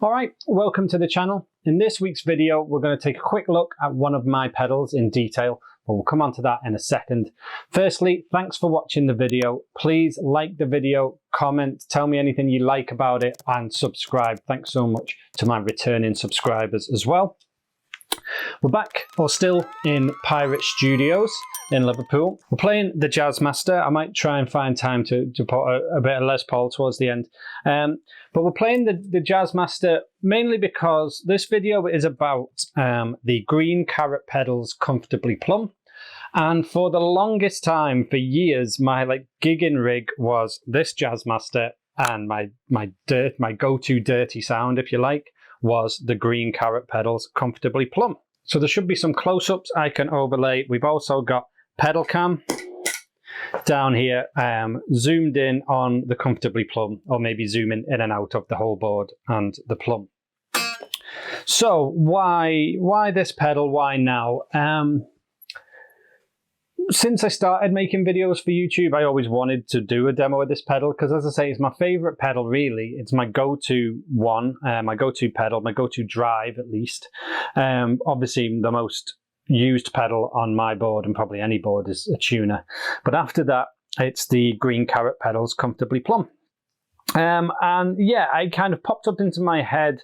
Alright, welcome to the channel. In this week's video, we're going to take a quick look at one of my pedals in detail, but we'll come on to that in a second. Firstly, thanks for watching the video. Please like the video, comment, tell me anything you like about it, and subscribe. Thanks so much to my returning subscribers as well. We're back, or still, in Pirate Studios in Liverpool. We're playing the Jazzmaster. I might try and find time to put a bit of Les Paul towards the end. But we're playing the Jazzmaster mainly because this video is about the Green Carrot pedals Comfortably Plum. And for the longest time, for years, my gigging rig was this Jazzmaster, and my go-to dirty sound, if you like, was the Green Carrot pedals Comfortably Plum. So there should be some close-ups I can overlay. We've also got pedal cam down here, zoomed in on the Comfortably Plum, or maybe zooming in and out of the whole board and the plum. So why this pedal? Why now? Since I started making videos for YouTube, I always wanted to do a demo of this pedal because, as I say, it's my favorite pedal, really. It's my go-to one, my go-to pedal, my go-to drive, at least. Obviously, the most used pedal on my board, and probably any board, is a tuner. But after that, it's the Green Carrot pedals Comfortably Plum. And yeah, I kind of popped up into my head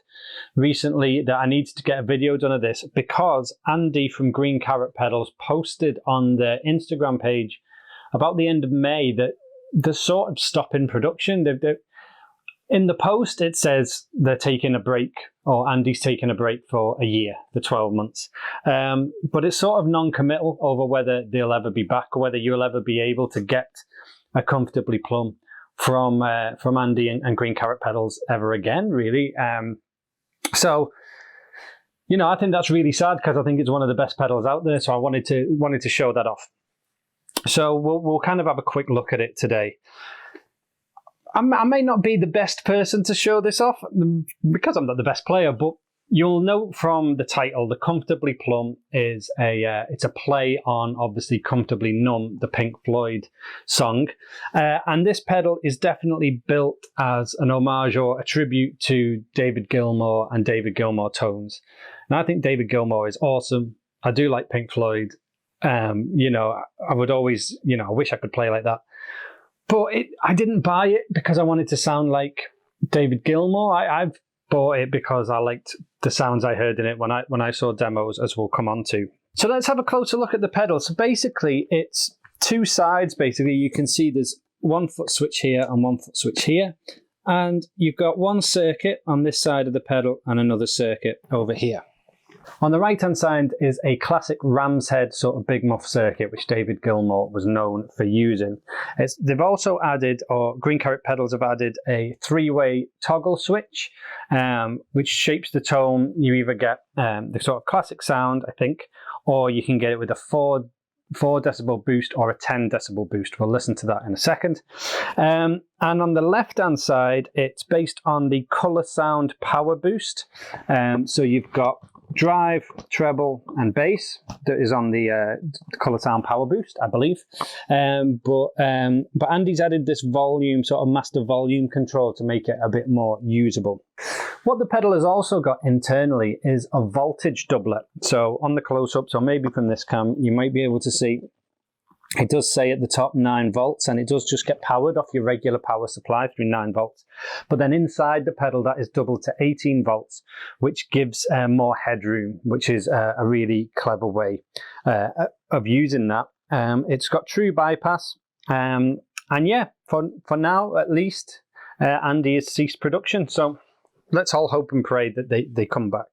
recently that I needed to get a video done of this because Andy from Green Carrot Pedals posted on their Instagram page about the end of May that they're sort of stopping production. In the post, it says they're taking a break, or Andy's taking a break for a year, for 12 months. But it's sort of non-committal over whether they'll ever be back or whether you'll ever be able to get a Comfortably Plum from Andy and Green Carrot pedals ever again, really. So, you know, I think that's really sad because I think it's one of the best pedals out there. So I wanted to show that off. So we'll kind of have a quick look at it today. I may not be the best person to show this off because I'm not the best player, but you'll note from the title, the Comfortably Plum is it's a play on, obviously, Comfortably Numb, the Pink Floyd song. And this pedal is definitely built as an homage or a tribute to David Gilmour and David Gilmour tones. And I think David Gilmour is awesome. I do like Pink Floyd. You know, I would always, you know, I wish I could play like that. But I didn't buy it because I wanted to sound like David Gilmour. I've bought it because I liked the sounds I heard in it when I saw demos, as we'll come on to. So let's have a closer look at the pedal. So basically, it's two sides. Basically, you can see there's 1 foot switch here and 1 foot switch here. And you've got one circuit on this side of the pedal and another circuit over here. On the right-hand side is a classic ram's head sort of big muff circuit, which David Gilmour was known for using. They've also added, or Green Carrot pedals have added, a 3-way toggle switch, which shapes the tone. You either get the sort of classic sound, I think, or you can get it with a 4 decibel boost or a 10 decibel boost. We'll listen to that in a second. And on the left-hand side, it's based on the Color Sound Power Boost. So you've got drive, treble, and bass that is on the Color Sound Power Boost, I believe. But Andy's added this volume, sort of master volume control to make it a bit more usable. What the pedal has also got internally is a voltage doubler. So on the close-ups, or maybe from this cam, you might be able to see it does say at the top 9 volts, and it does just get powered off your regular power supply through 9 volts. But then inside the pedal, that is doubled to 18 volts, which gives more headroom, which is a really clever way of using that. It's got true bypass, and yeah, for now at least, Andy has ceased production. So let's all hope and pray that they come back.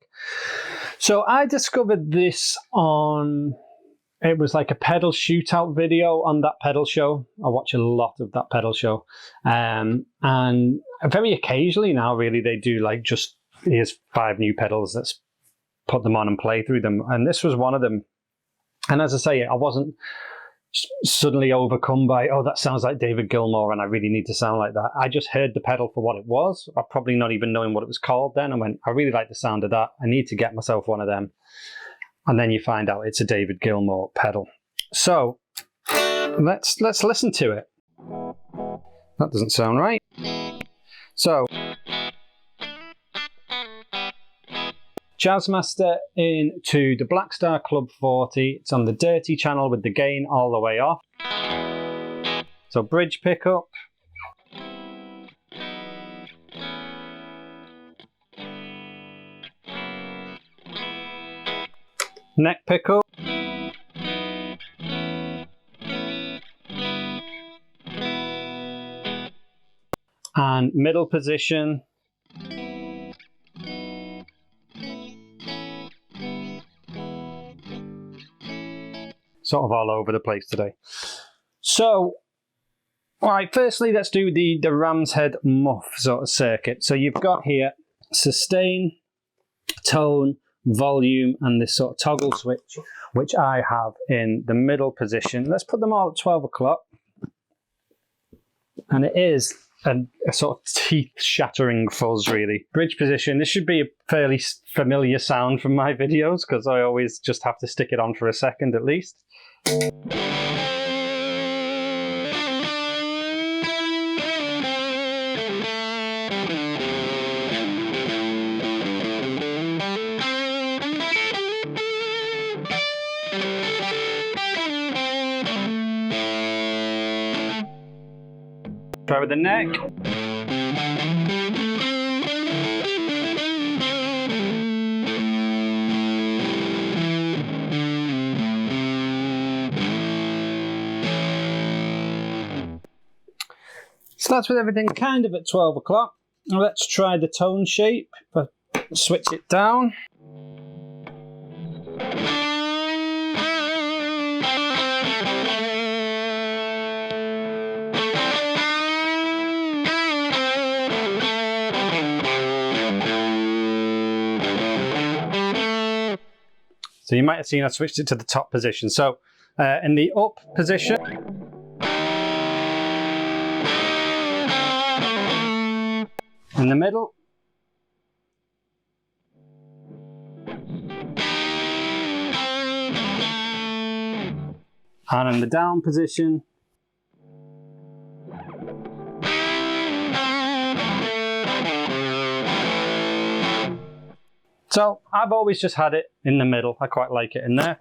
So I discovered this on... It was like a pedal shootout video on that pedal show. I watch a lot of that pedal show. And very occasionally now, really, they do like just, here's 5 new pedals, let's put them on and play through them. And this was one of them. And as I say, I wasn't suddenly overcome by, oh, that sounds like David Gilmour and I really need to sound like that. I just heard the pedal for what it was. I probably not even knowing what it was called then. I went, I really like the sound of that. I need to get myself one of them. And then you find out it's a David Gilmour pedal. So let's listen to it. That doesn't sound right. So Jazzmaster into the Blackstar Club 40. It's on the dirty channel with the gain all the way off. So bridge pickup. Neck pickup. And middle position. Sort of all over the place today. So, alright, firstly let's do the ram's head muff sort of circuit. So you've got here sustain, tone, volume, and this sort of toggle switch, which I have in the middle position. Let's put them all at 12 o'clock. And it is a sort of teeth-shattering fuzz, really. Bridge position, this should be a fairly familiar sound from my videos, because I always just have to stick it on for a second at least. Try with the neck. So that's with everything kind of at 12 o'clock. Now let's try the tone shape. If I switch it down. So you might have seen I switched it to the top position. So in the up position, in the middle, and in the down position, so I've always just had it in the middle. I quite like it in there.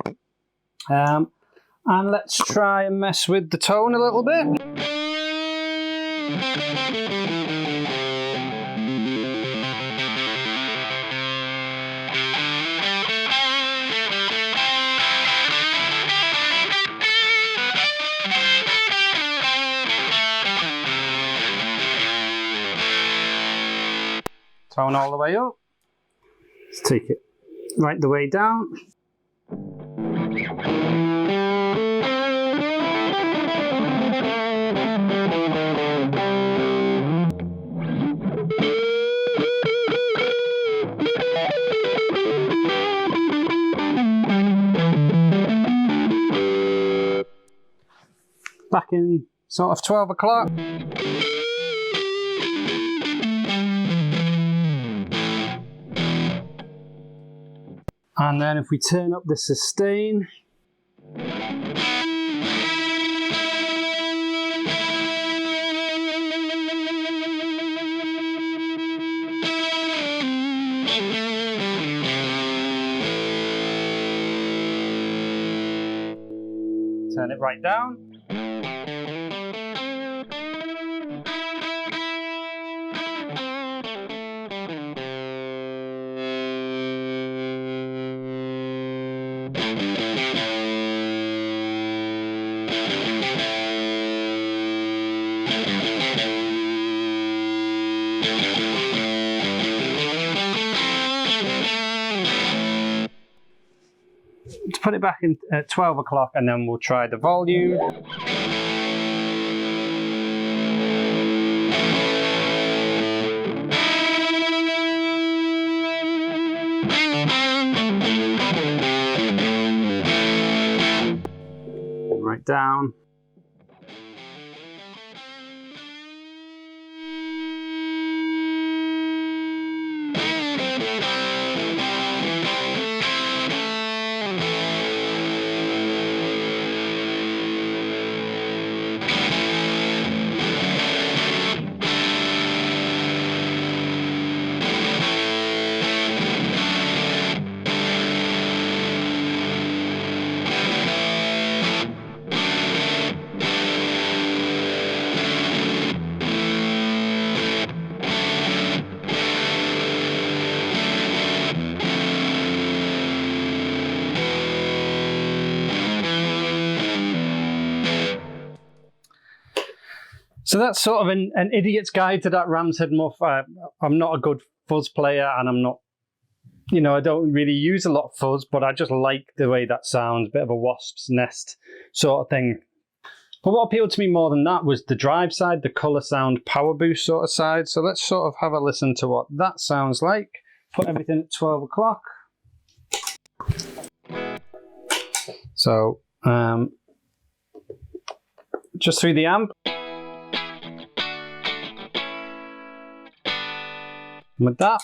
And let's try and mess with the tone a little bit. Tone all the way up. Let's take it right the way down. Back in sort of 12 o'clock. And then if we turn up the sustain, turn it right down. To put it back in at 12 o'clock, and then we'll try the volume. Right down. So that's sort of an idiot's guide to that ram's head muff. I'm not a good fuzz player, and I'm not, you know, I don't really use a lot of fuzz, but I just like the way that sounds, bit of a wasp's nest sort of thing. But what appealed to me more than that was the drive side, the color sound power boost sort of side. So let's sort of have a listen to what that sounds like. Put everything at 12 o'clock. So just through the amp. With that.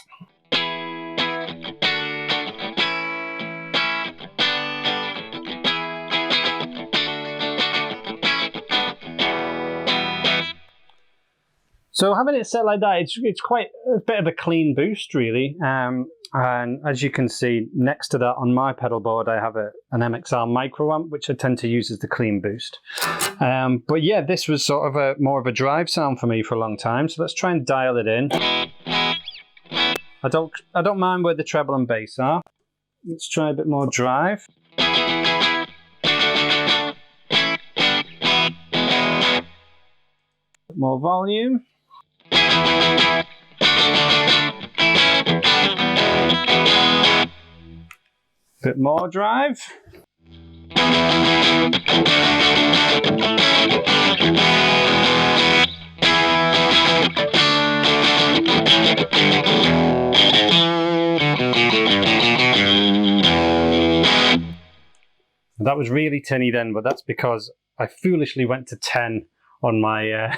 So having it set like that, it's quite a bit of a clean boost, really. And as you can see, next to that on my pedal board, I have an MXR micro amp, which I tend to use as the clean boost. But yeah, this was sort of more of a drive sound for me for a long time. So let's try and dial it in. I don't mind where the treble and bass are. Let's try a bit more drive. More volume. Bit more drive. That was really tinny then, but that's because I foolishly went to 10 on my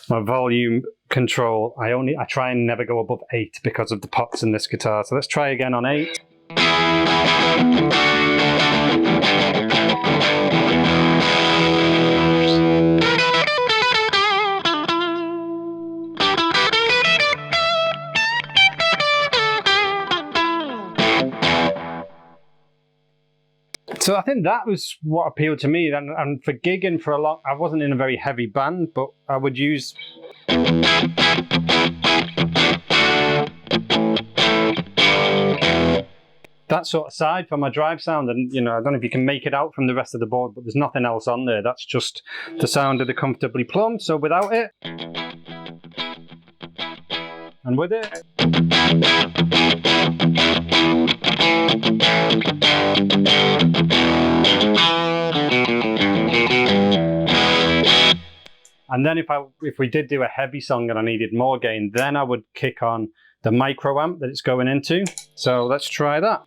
my volume control. I try and never go above 8 because of the pots in this guitar. So let's try again on 8. So I think that was what appealed to me. And for gigging for a lot, I wasn't in a very heavy band, but I would use that sort of side for my drive sound. And you know, I don't know if you can make it out from the rest of the board, but there's nothing else on there. That's just the sound of the Comfortably Plum. So without it, and with it. And then if we did do a heavy song and I needed more gain, then I would kick on the micro amp that it's going into. So let's try that.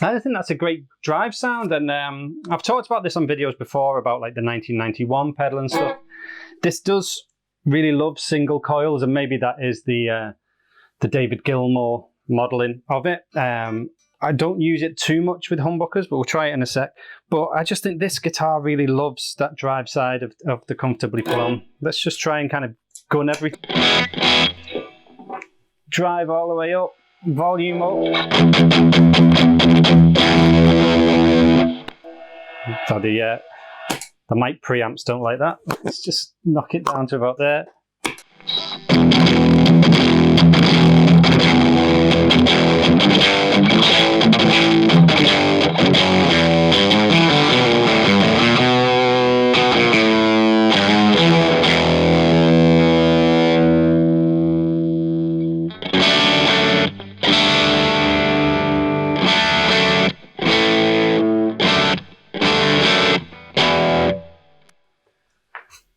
I think that's a great drive sound, and I've talked about this on videos before about like the 1991 pedal and stuff. This does really love single coils, and maybe that is the David Gilmour modeling of it. I don't use it too much with humbuckers, but we'll try it in a sec. But I just think this guitar really loves that drive side of the Comfortably Plum. Let's just try and kind of gun everything. Drive all the way up, volume up. So the mic preamps don't like that. Let's just knock it down to about there.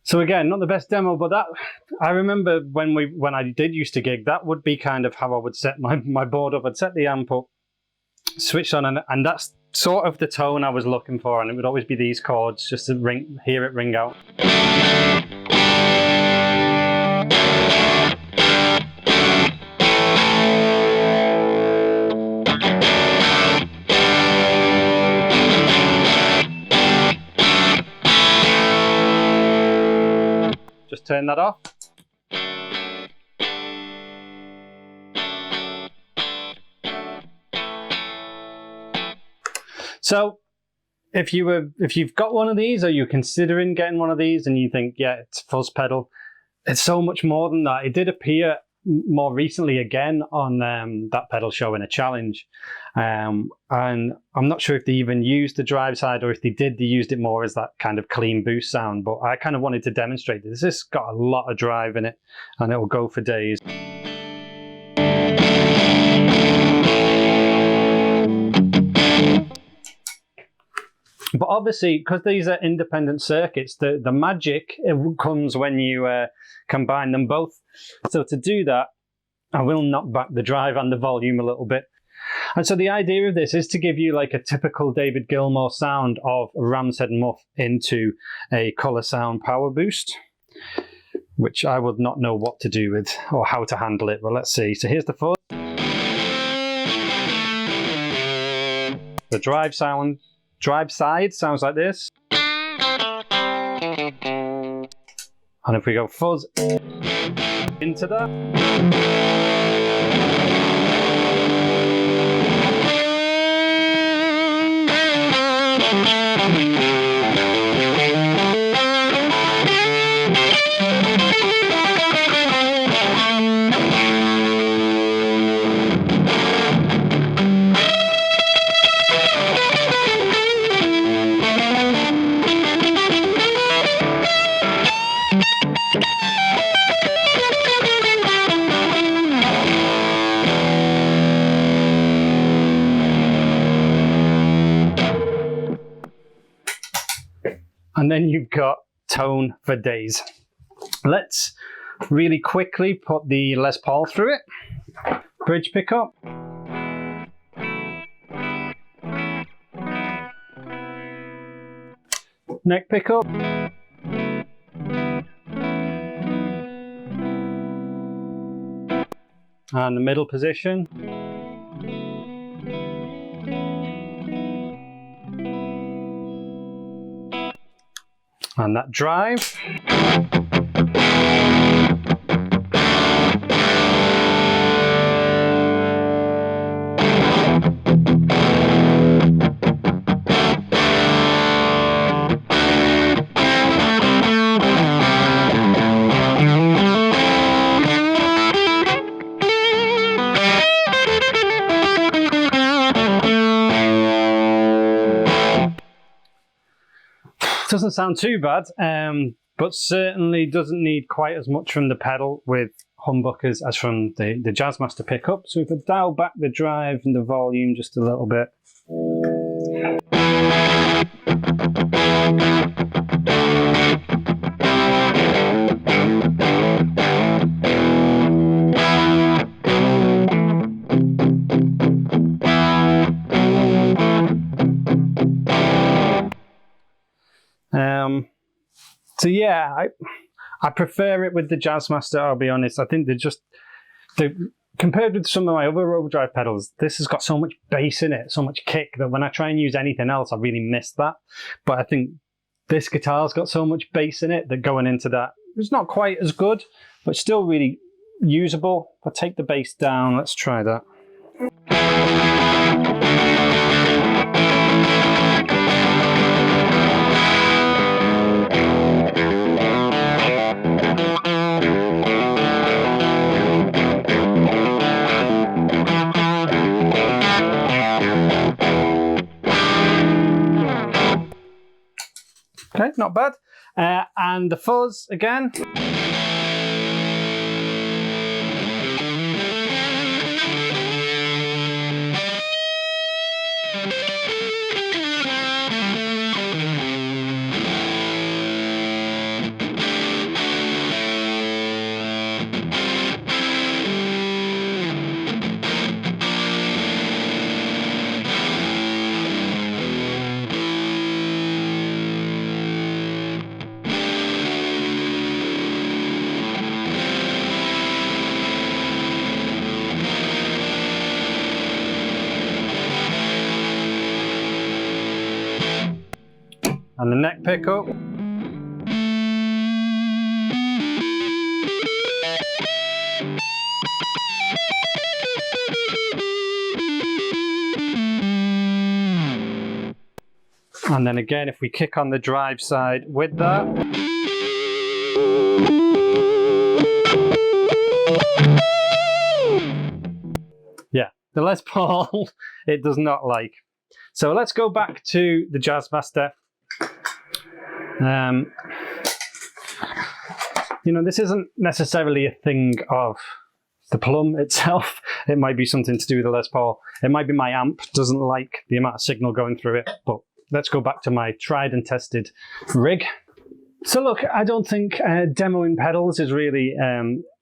So again, not the best demo, but that I remember when I did used to gig, that would be kind of how I would set my board up. I'd set the amp up, switch on, and that's sort of the tone I was looking for, and it would always be these chords just to hear it ring out. Just turn that off. So if you've got one of these, or you're considering getting one of these, and you think, yeah, it's a fuzz pedal, it's so much more than that. It did appear more recently again on that pedal show in a challenge, and I'm not sure if they even used the drive side, or if they did, they used it more as that kind of clean boost sound. But I kind of wanted to demonstrate this. This has got a lot of drive in it, and it will go for days. But obviously, because these are independent circuits, the magic comes when you combine them both. So to do that, I will knock back the drive and the volume a little bit. And so the idea of this is to give you like a typical David Gilmour sound of a ram's head muff into a Color Sound power boost, which I would not know what to do with or how to handle it. But let's see. So here's the fuzz. The drive side sounds like this. And if we go fuzz into that. And then you've got tone for days. Let's really quickly put the Les Paul through it. Bridge pickup. Neck pickup. And the middle position. And that drive. Doesn't sound too bad, but certainly doesn't need quite as much from the pedal with humbuckers as from the Jazzmaster pickup. So if we dial back the drive and the volume just a little bit. So yeah, I prefer it with the Jazzmaster, I'll be honest. I think compared with some of my other overdrive pedals, this has got so much bass in it, so much kick, that when I try and use anything else, I really miss that. But I think this guitar's got so much bass in it that going into that, it's not quite as good, but still really usable. If I take the bass down, let's try that. Okay, not bad. And the fuzz again. And the neck pickup. And then again, if we kick on the drive side with that. Yeah, the Les Paul, it does not like. So let's go back to the Jazzmaster. You know, this isn't necessarily a thing of the Plum itself. It might be something to do with the Les Paul. It might be my amp doesn't like the amount of signal going through it, but let's go back to my tried and tested rig. So look, I don't think demoing pedals is really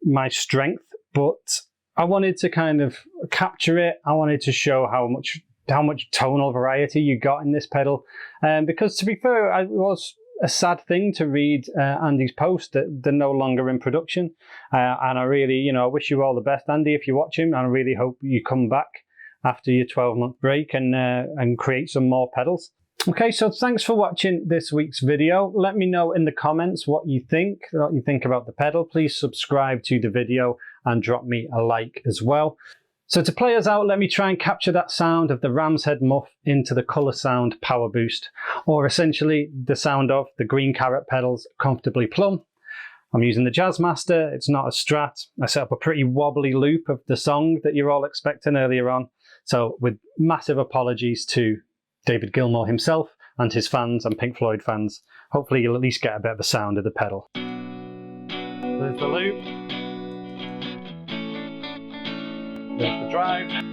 my strength, but I wanted to kind of capture it. I wanted to show how much tonal variety you got in this pedal. Because to be fair, it was a sad thing to read Andy's post that they're no longer in production. And I really, you know, I wish you all the best, Andy, if you watch him. And I really hope you come back after your 12-month break and create some more pedals. Okay, so thanks for watching this week's video. Let me know in the comments what you think about the pedal. Please subscribe to the video and drop me a like as well. So to play us out, let me try and capture that sound of the Ram's Head muff into the Colour Sound Power Boost, or essentially the sound of the Green Carrot pedals Comfortably Plum. I'm using the Jazzmaster, it's not a Strat. I set up a pretty wobbly loop of the song that you're all expecting earlier on. So with massive apologies to David Gilmour himself and his fans and Pink Floyd fans, hopefully you'll at least get a bit of a sound of the pedal. There's the loop. There's the drive.